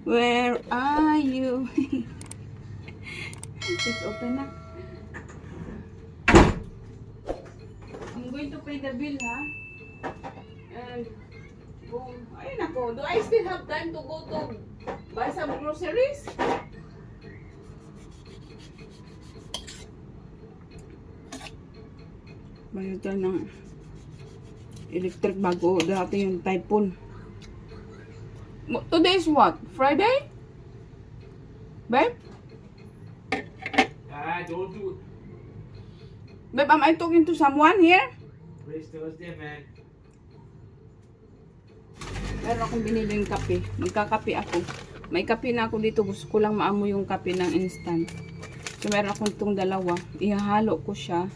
Where are you? Just open up. I'm going to pay the bill, ha? And go. Ay, nako. Do I still have time to go to buy some groceries? Bayad tayo ng electric bago. Dati yung typhoon. Today is what? Friday? Babe? Don't do it. Babe, am I talking to someone here? Today's Thursday, man. Meron akong biniling kape. Magkakape ako. May kape na ako dito. Gusto ko lang maamoy yung kape ng instant. So, meron akong itong dalawa. Ihahalo ko siya.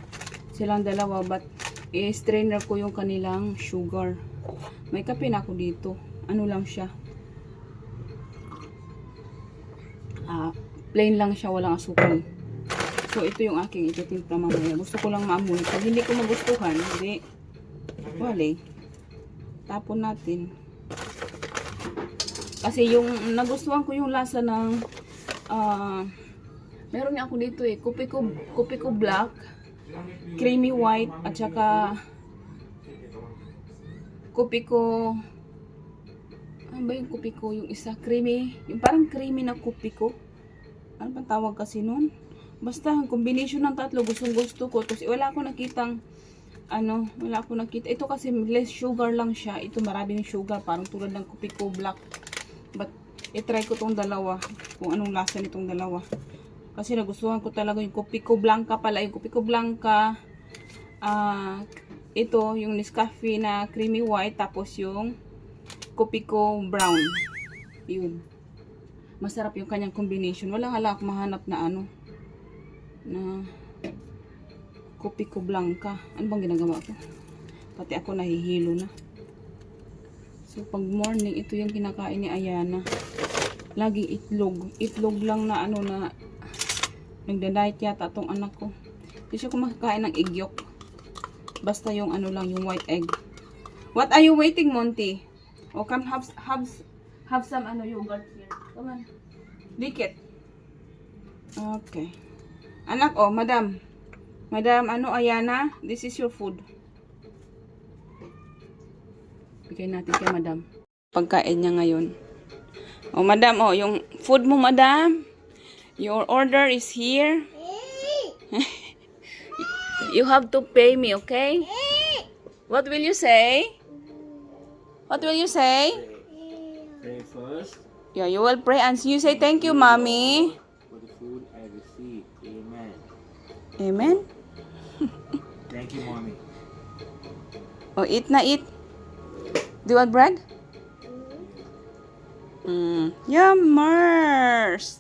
Silang dalawa. But, i-strainer ko yung kanilang sugar. May kape na ako dito. Ano lang siya. Plain lang siya. Walang asukal. So, ito yung aking ititimpla mamaya. Gusto ko lang maamoy. Pag hindi ko magustuhan, hindi. Wale. Tapon natin. Kasi yung nagustuhan ko yung lasa ng meron nga ako dito eh. Kopi ko black, creamy white, at saka kopi ko ano ba yung kopi ko? Yung isa creamy, yung parang creamy na kopi ko. Ano bang tawag kasi nun? Basta ang combination ng tatlo gustong gusto ko. Kasi wala akong nakitang wala akong nakita. Ito kasi less sugar lang siya. Ito maraming sugar. Parang tulad ng kopi ko black. But, i-try ko tong dalawa. Kung anong lasa nitong dalawa. Kasi nagustuhan ko talaga yung kopi ko blanca pala. Yung kopi ko blanca. Ito, yung Nescafe na creamy white. Tapos yung kopi ko brown. Yun. Masarap yung kanyang combination. Walang hala akong mahanap na na kopi ko blanca. Ano bang ginagawa ko? Pati ako nahihilo na. So, pag morning, ito yung kinakain ni Ayana. Lagi itlog. Itlog lang na na nagda-diet yata tong anak ko. Hindi siya kumakain ng egg yolk. Basta yung lang, yung white egg. What are you waiting, Monty? Oh, come have some yogurt here. Come on. Lick it. Okay. Anak, oh, madam. Madam, Ayana, this is your food. Bigay natin kay madam. Pagkain niya ngayon. Oh, madam, oh, yung food mo, madam. Your order is here. You have to pay me, okay? What will you say? What will you say? Pray first. Yeah, you will pray and you say thank you, mommy. For the food I received. Amen. Amen. Thank you, mommy. Oh, eat na eat. Do you want bread? Yummers.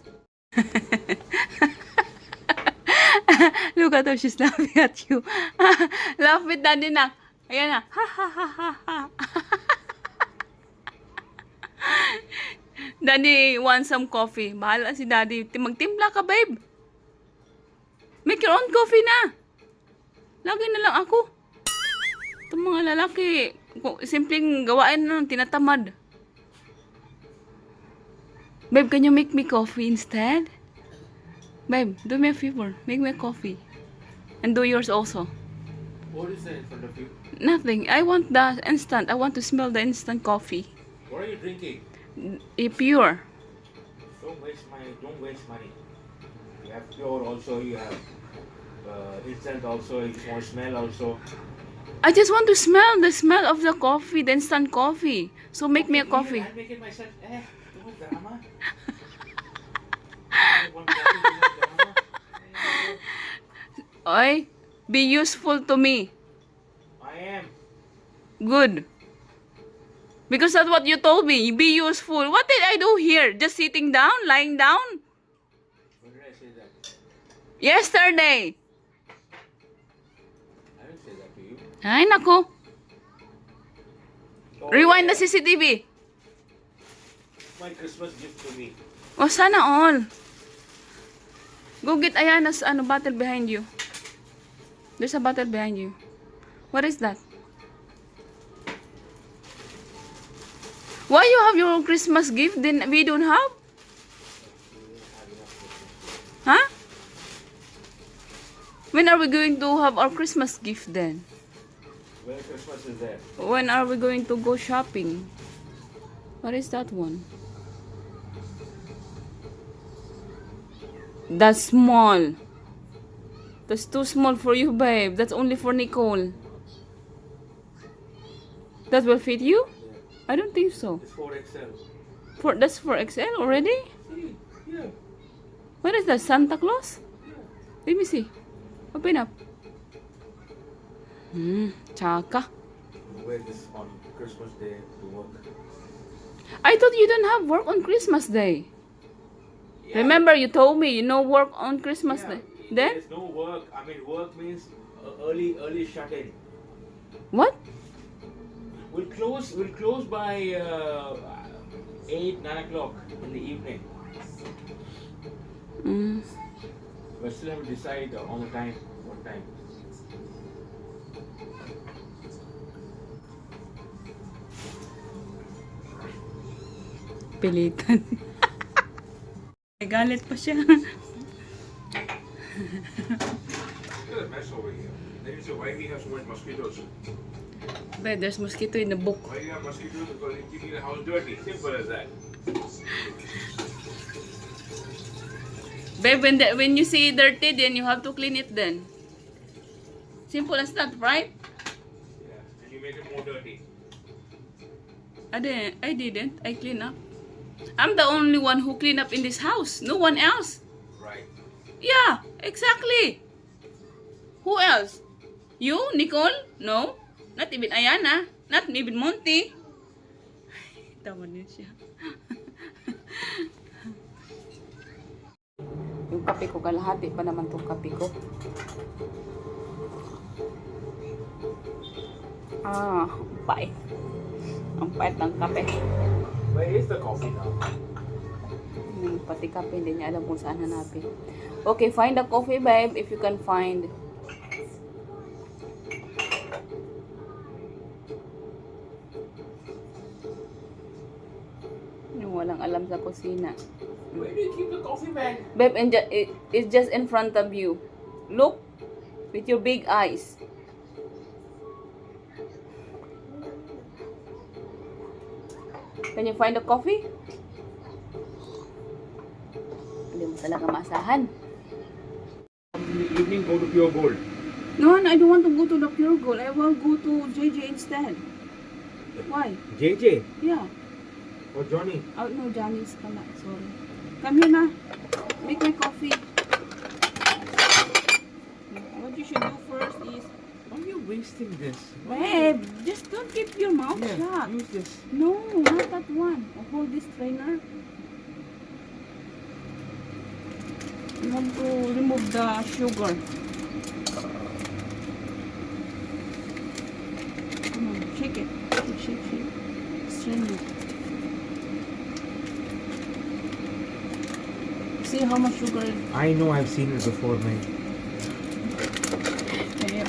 Look at how she's laughing at you. Laugh with daddy na. Ayan na. Ha ha ha ha ha. Daddy wants some coffee. Bahala si daddy. Magtimpla ka, babe. Make your own coffee na. Lagi na lang ako. Itong mga lalaki, simpleng gawain na lang, tinatamad. Babe, can you make me coffee instead? Babe, do me a favor. Make me a coffee. And do yours also. What is that in front of you? Nothing. I want the instant. I want to smell the instant coffee. What are you drinking? Pure. Don't waste money. Don't waste money. You have pure also. You have instant also. If you want smell also. I just want to smell the smell of the coffee, the instant coffee. So make me a coffee. I make it myself. Don't drama. I want coffee, don't drama. Oy, be useful to me. I am. Good. Because that's what you told me. Be useful. What did I do here? Just sitting down? Lying down? When did I say that? Yesterday. I didn't say that to you. Ay, nako. Oh, Rewind yeah. the CCTV. My Christmas gift to me. Oh, sana all. Go get Ayana's bottle behind you. There's a bottle behind you. What is that? Why you have your Christmas gift? Then we don't have? When are we going to have our Christmas gift then? Where Christmas is there? When are we going to go shopping? What is that one? That's small. That's too small for you, babe. That's only for Nicole. That will fit you? Yeah. I don't think so. It's 4XL. That's for XL already? See? Yeah. What is that? Santa Claus? Yeah. Let me see. Open up. Chaka. Wear this on Christmas Day to work. I thought you don't have work on Christmas Day. Yeah. Remember you told me you no work on Christmas Yeah. Day. Then? There's no work. I mean, work means early shut-in. What? We'll close by 8, 9 o'clock in the evening. But still have to decide on the time, what time. Pilitan. Galit pa siya. Look at the mess over here. Then you say, why we have so much mosquitoes? But there's mosquito in the book. Why you have mosquitoes? Because you're keeping the house dirty. Simple as that. Babe, when you see dirty, then you have to clean it then. Simple as that, right? Yeah. And you make it more dirty. I didn't. I clean up. I'm the only one who clean up in this house. No one else. Right. Yeah, exactly. Who else? You, Nicole? No. Not even Ayana. Not even Monty. Tawa niya siya. Yung kape ko, kalahati pa naman tong kape ko. Pait. Ang pait ng kape. Where is the coffee now? Pati kape, hindi niya alam kung saan hanapin. Okay, find the coffee, babe, if you can find. Yung walang alam sa kusina. Where do you keep the coffee, man? Babe, it's just in front of you. Look with your big eyes. Can you find the coffee? Hindi mo talaga masahan. In the evening, go to Pure Gold. No, I don't want to go to the Pure Gold. I will go to JJ instead. Why? JJ Yeah. or Johnny? Oh, no, Johnny's pala. Sorry. Come here na. Make my coffee. What you should do first is... Why are you wasting this? Babe, just don't keep your mouth shut. Use this. No, not that one. Hold this strainer. You have to remove the sugar. Come on, shake it. Shake. Strain it. See how much sugar. I know, I've seen it before, man.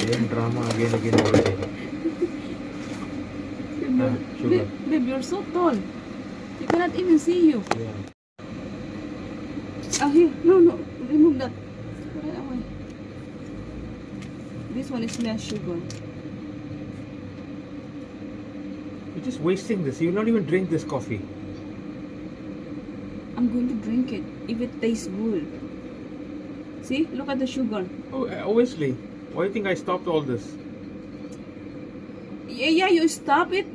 Same drama again all day. Sugar. Babe, you're so tall. You cannot even see you. Yeah. Oh, here. No. Remove that. Put it away. This one is less sugar. You're just wasting this. You'll not even drink this coffee. I'm going to drink it if it tastes good. See? Look at the sugar. Oh, obviously. Why do you think I stopped all this? Yeah, you stop it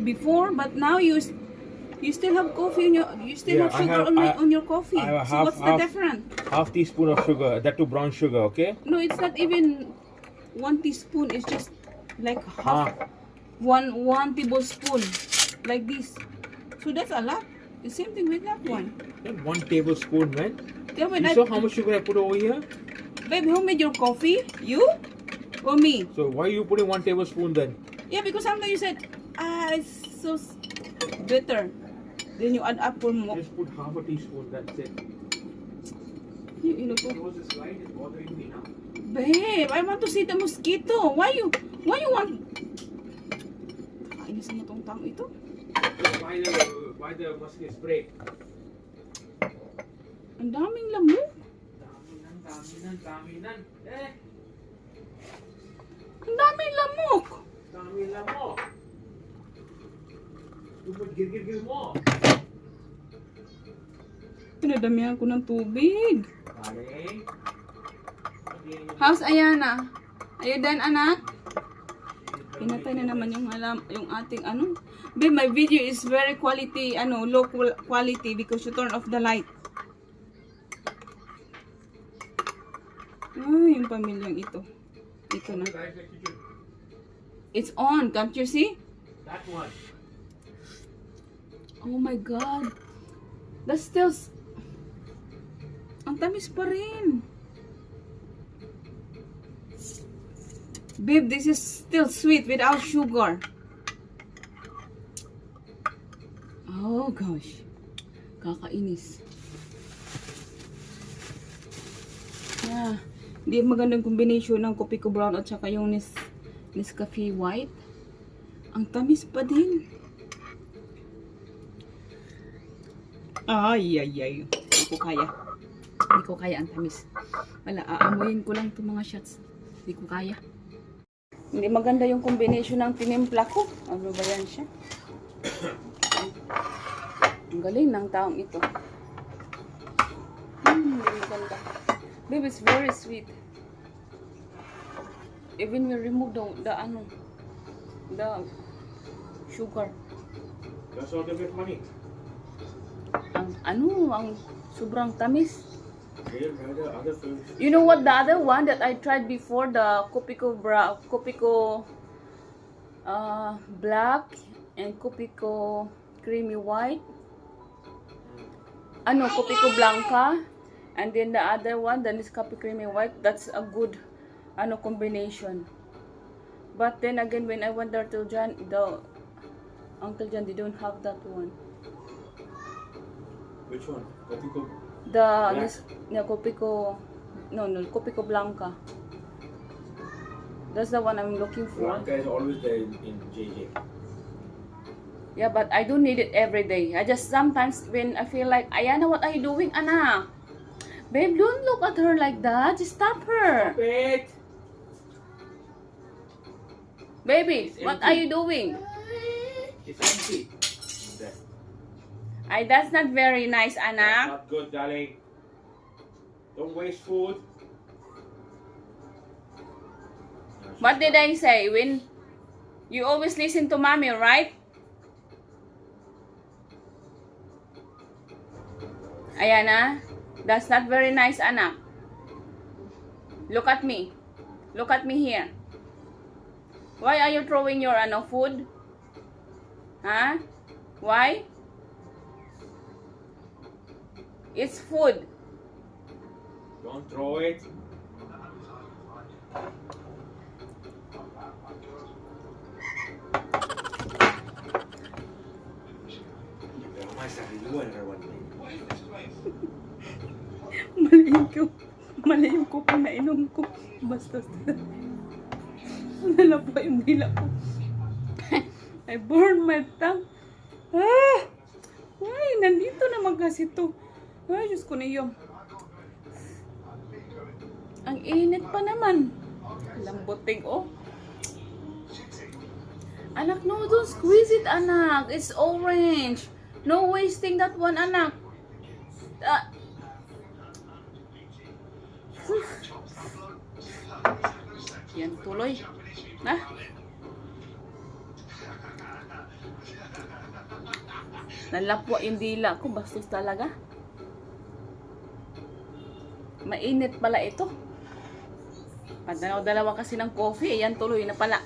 before, but now you still have coffee in your have sugar on your coffee. I have So what's the difference? Half teaspoon of sugar, that too brown sugar, okay? No, it's not even 1 teaspoon. It's just like half one tablespoon, like this. So that's a lot. The same thing with that one. Not 1 tablespoon, man. Yeah, when You saw how much sugar I put over here? Babe, who made your coffee? You or me? So why are you putting 1 tablespoon then? Yeah, because sometimes you said, it's so bitter. Then you add up for more. Just put half a teaspoon, that's it. You know, Close this light, it's bothering me now. babe, I want to see the mosquito. Why you want? Kainis mo tong tang ito. Why the mosquito spray? Ang daming lamok. Dami nan. Eh. Give more. Pinadamihan ko ng tubig. Darling. How's Ayana? Are you done, anak? Pinatay na naman yung ating ano. Babe, my video is very quality, low quality because you turn off the light. Yung pamilyang ito. Ito na. It's on, can't you see? That one. Oh my God. That's still... Ang tamis pa rin. Babe, this is still sweet without sugar. Oh gosh. Kakainis. Yeah. Hindi magandang combination ng Kopiko Brown at saka yung Nescafe White. Ang tamis pa din. Ay. Hindi ko kaya. Hindi ko kaya ang tamis. Wala, aamuyin ko lang itong mga shots. Hindi ko kaya. Hindi maganda yung combination ng tinimpla ko. Ano ba yan siya? Ang galing ng taong ito. Hindi maganda. Babe, it's very sweet. Even we remove the sugar. That's all the bit money. Ang sobrang tamis. Here, the other food. You know what, the other one that I tried before, the Kopiko black and Kopiko creamy white. Kopiko blanca, and then the other one, the Nescafe creamy white. That's a good combination. But then again, when I went there to Uncle John, they don't have that one. Which one? Kopiko. Kopiko blanca. That's the one I'm looking for. Blanca is always there in JJ. Yeah, but I don't need it every day. I just sometimes when I feel like, Ayana, what are you doing, anak? Babe, don't look at her like that. Just stop her. Stop it! Baby, It's what empty. are you doing? It's empty. There. That's not very nice, That's anak. not good, darling. Don't waste food. What did I say? When you always listen to mommy, right? Ayana, that's not very nice, anak. Look at me. Look at me here. Why are you throwing your food? Huh? Why? It's food. Don't throw it. Mali yung kopi na inom ko. Basta nalapo yung dila ko. I burned my tongue. Ay, nandito naman kasi to. Ay, Diyos ko niyo. Ang init pa naman. Lambuting, oh. Anak, no, don't squeeze it, anak. It's orange. No wasting that one, anak. Yan tuloy. Nalapwa yung dila ko. Bastos talaga. Mainit pala ito. Padalaw-dalawa kasi ng coffee. Yan tuloy na pala.